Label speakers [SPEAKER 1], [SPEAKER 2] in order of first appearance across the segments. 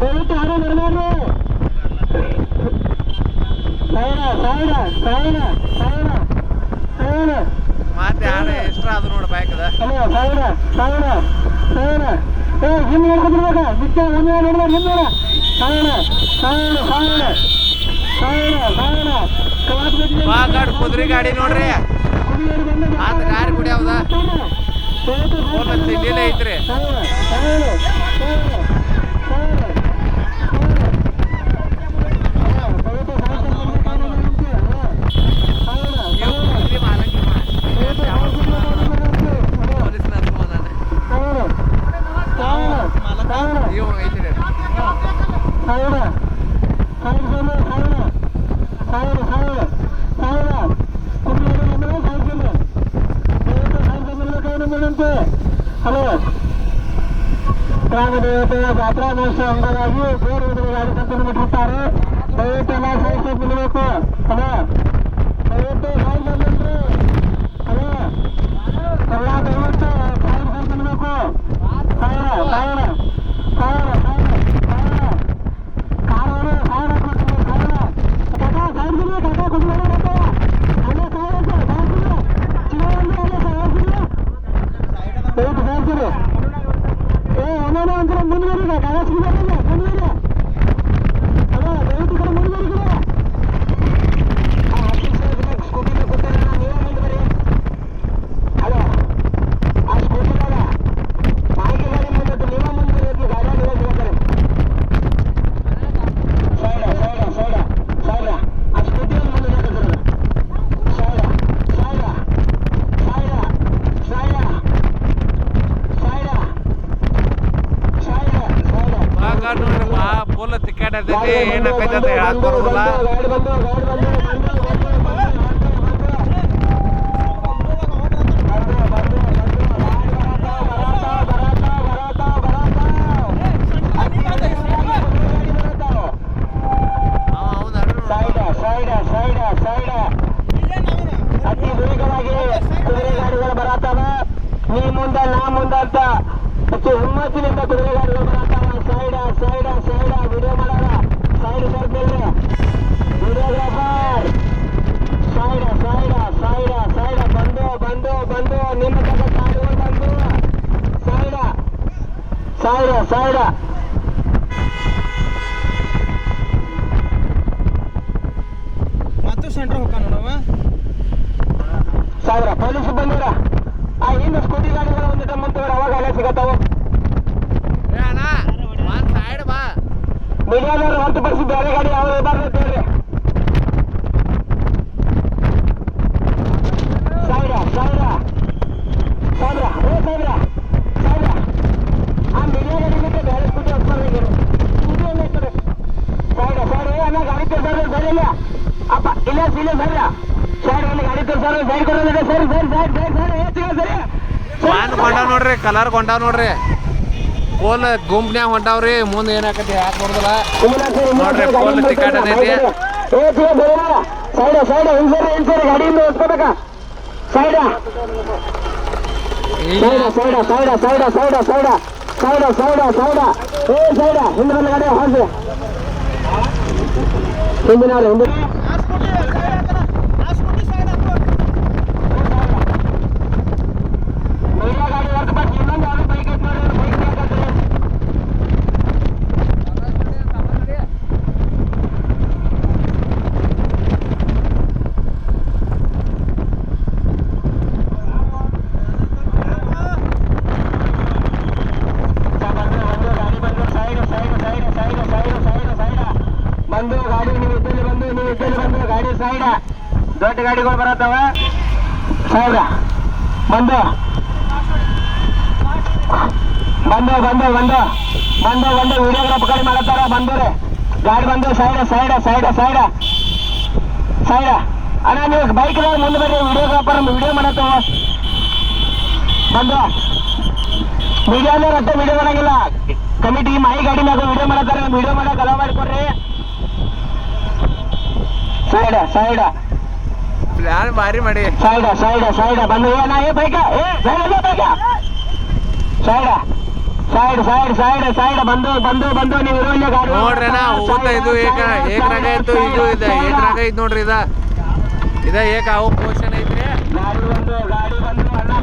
[SPEAKER 1] ದಯವಿಟ್ಟು ಯಾರು ನಡೆದಾಡ್ರಿ.
[SPEAKER 2] ಮತ್ತೆ ಯಾರು ಎಷ್ಟ್ರ ಅದು ನೋಡ ಬೈಕದ
[SPEAKER 1] ಹಿಂದೆ ನೋಡ್ಕೊತಿರ್ಬೇಕ ನಿತ್ಯ ಒಂದೇ ನೋಡಿದ ಹಿಂದೆ
[SPEAKER 2] ಬಾಗಾಡ್ ಕುದುರೆ ಗಾಡಿ ನೋಡ್ರಿ. ಆತ ಗಾಡಿ ಗುಡಿ ಯಾವ್ದ ದಿಲ್ಲಿಲೇ ಐತ್ರಿ.
[SPEAKER 1] ಹಲೋ, ಗ್ರಾಮ ದೇವತೆಯ ಜಾತ್ರಾ ಮಹೋತ್ಸವ ಅಂಗವಾಗಿ ಬೇರೆ ಗಾಡಿ ಸಂಪೂರ್ಣ ಬಿಟ್ಟಿರ್ತಾರೆ. ದಯವಿಟ್ಟು ಎಲ್ಲ ಸಹಿಸಿ ನಿಲ್ಲಬೇಕು. ಹಲೋ, ದಯವಿಟ್ಟು ಸೈಡ್ ಬಂದ್ರಿ. ಹಲೋ, ಎಲ್ಲ ದಯವಿಟ್ಟು ಸೈಡ್ ಬಂದು ನಿಲ್ಲಬೇಕು.
[SPEAKER 2] ಫುಲ್ ತಿಕ್ಕಾಟ ಏನಾಕೈತೆ ಹೇಳಕ್ ಬರೋದಿಲ್ಲ.
[SPEAKER 1] ಅತಿ ವೇಗವಾಗಿ ಕುದುರೆ ಗಾಡಿಗಳು ಬರತ್ತಾವ. ನೀ ಮುಂದ ನಾ ಮುಂದ ಅಂತ ಅತಿ ಹುಮ್ಮಸ್ಸಿನಿಂದ ಕುದುರೆ ಗಾಡಿಗಳು ಬರತ್ತಾವ. ಸೈಡ ವಿಡಿಯೋ ಮಾಡೋಣ. ಸೈಡ್ ಸರ್ಕಲ್ ವಿಡಿಯೋಗ್ರಾಫರ್ ಸೈಡ ಬಂದು ನಿಮ್ಮ ತಗ ಗಾಡಿಗಳು ಬಂದು ಸೈಡ
[SPEAKER 3] ಮತ್ತು ಸೆಂಟ್ರ್ ಹೋಗ್ಕ ನೋಡವ
[SPEAKER 1] ಸಾವಿರ ಪೊಲೀಸ್ ಬಂದಿರ. ಆ ಹಿಂದೆ ಸ್ಕೂಟಿ ಗಾಡಿಗಳು ಒಂದಿಟ ಮುಂತವ್ರ ಅವಾಗ ಅಲ್ಲೇ ಸಿಗತ್ತಾವ. ಮೀಡಿಯಾದವ್ರು ಹೊರತುಪಡಿಸಿ ಬೇರೆ ಗಾಡಿ ಯಾವ ಇರಬಾರ್ದು ಅಂತ ಹೇಳ್ರಿ. ಸಾವಿರ ಆ ಮೀಡಿಯಾ ಗಾಡಿ ಬಿಟ್ಟು ಬೇರೆ ಸ್ಕೂಟಿ ಹೊತ್ಕೊಂಡು ಸೈಡ್ ಅನ್ನ ಗಾಡಿ ತೋರ್ಸಾರ ಸರಿ ಇಲ್ಲ ಅಪ್ಪ ಇಲ್ಲ ಸೈಡ್ ಅಲ್ಲಿ ಗಾಡಿ ತೋರ್ಸಾರ ಸೈಡ್ ಕೊಡೋದಿಲ್ಲ.
[SPEAKER 2] ಸರಿ ಕೊಂಡಾವ್ ನೋಡ್ರಿ, ಕಲರ್ ಕೊಂಡಾವ್ ನೋಡ್ರಿ. ಪೋಲ್ ಗುಂಪ್ನ್ಯಾಗ ಹೊಂಟಾವ್ರಿ. ಮುಂದೆ ಏನಾಕತಿ ಯಾಕೆ ಬರೋದಿಲ್ಲ ನೋಡ್ರಿ. ಪೋಲ್ ತಿಕ್ಕಾಟ ಐತಿ.
[SPEAKER 1] ಸೈಡ್ ಇನ್ಸರಿ ಗಾಡಿಯಿಂದ ಹೊತ್ಕೋಬೇಕ. ಸೈಡ ಹಿಂದೆ ಬಂದ ಗಾಡಿ ಹಾಸಿ ಹಿಂದಿನ ಗಾಡಿ ಹೊರತುಪಡಿಸಿ ಇನ್ನೊಂದು ಯಾವ್ದು ಬೈಕ್ ಐತೆ ನೋಡಿ. ಬಂದು ಗಾಡಿ ನೀವು ಇದ್ದಲ್ಲಿ ಬಂದು ಗಾಡಿ ಸೈಡ ದೊಡ್ಡ ಗಾಡಿಗಳು ಬರತ್ತವ. ಸೈಡ ಬಂದು ವಿಡಿಯೋಗ್ರಾಫ್ ಗಾಡಿ ಮಾಡತ್ತಾರ. ಬಂದವ್ರೆ ಗಾಡಿ ಬಂದು ಸೈಡ ಅಣ್ಣ ನೀವು ಬೈಕ್ ಮುಂದೆ ಬರ್ರಿ. ವಿಡಿಯೋಗ್ರಾಫರ್ ವಿಡಿಯೋ ಮಾಡತ್ತವ. ಬಂದು ಮೀಡಿಯಾದ ರಸ್ತೆ ವಿಡಿಯೋ ಮಾಡಂಗಿಲ್ಲ. ಕಮಿಟಿ ಮಾಯಿ ಗಾಡಿ ಮ್ಯಾಗ ವಿಡಿಯೋ ಮಾಡತ್ತಾರ. ವಿಡಿಯೋ ಮಾಡಕ್ ಅಲೋ ಮಾಡಿಕೊಡ್ರಿ. ಸೈಡ
[SPEAKER 2] ಪ್ಲಾನ್ ಭಾರಿ ಮಾಡಿ.
[SPEAKER 1] ಸೈಡ ಬಂದು ಬೈಕ ಸೈಡ ಸೈಡ್ ಸೈಡ್ ಸೈಡ್ ಸೈಡ್ ಬಂದು ಬಂದು ಬಂದು ನೀವು ಇರುವಲ್ಲಿ ಗಾಡಿ
[SPEAKER 2] ನೋಡ್ರಿ ಅಣ್ಣ ಊಟ ಇದು ಏಕರಾಗ ಇತ್ತು ಇದು ಇದೆ ಏಕರಾಗ ಐತ್ ನೋಡ್ರಿ ಇದ ಏಕ ಅವು ಪೋಷನ್ ಐತ್ರಿ
[SPEAKER 1] ಗಾಡಿ ಬಂದು ಅಣ್ಣ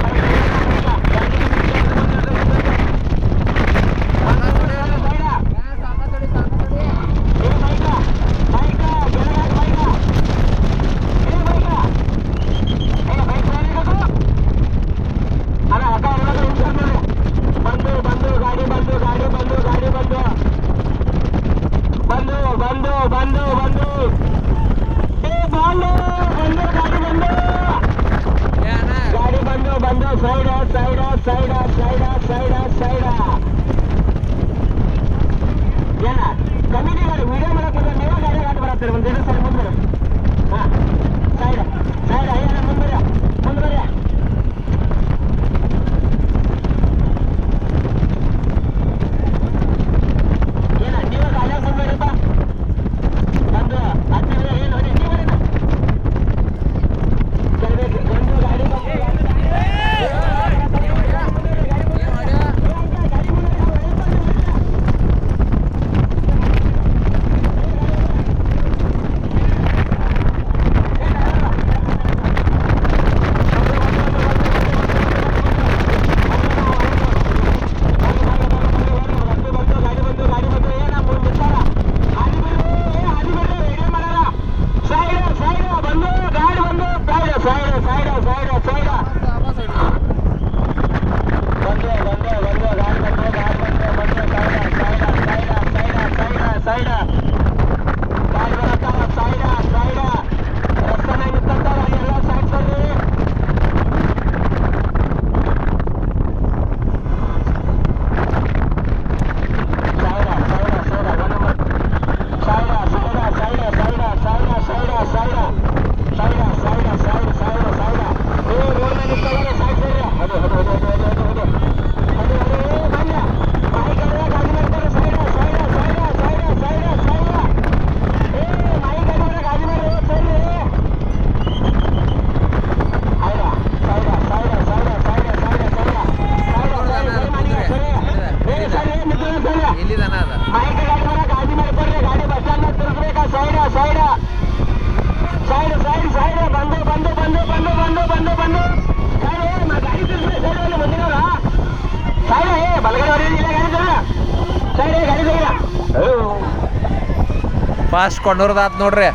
[SPEAKER 2] ಫಾಸ್ಟ್ ಕೊಂಡೋರ್ದಾತ್ ನೋಡ್ರಿ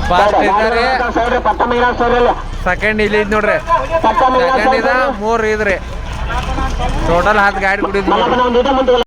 [SPEAKER 2] ಫಾಸ್ಟ್ ಇದ್ರಿ ಸೆಕೆಂಡ್ ಇಲ್ಲಿ ನೋಡ್ರಿ ಸೆಕೆಂಡ್ ಇದ 3 ಇದ್ರಿ ಟೋಟಲ್ 10 ಗಾಡಿ ಕುಡಿದ್ವಿ.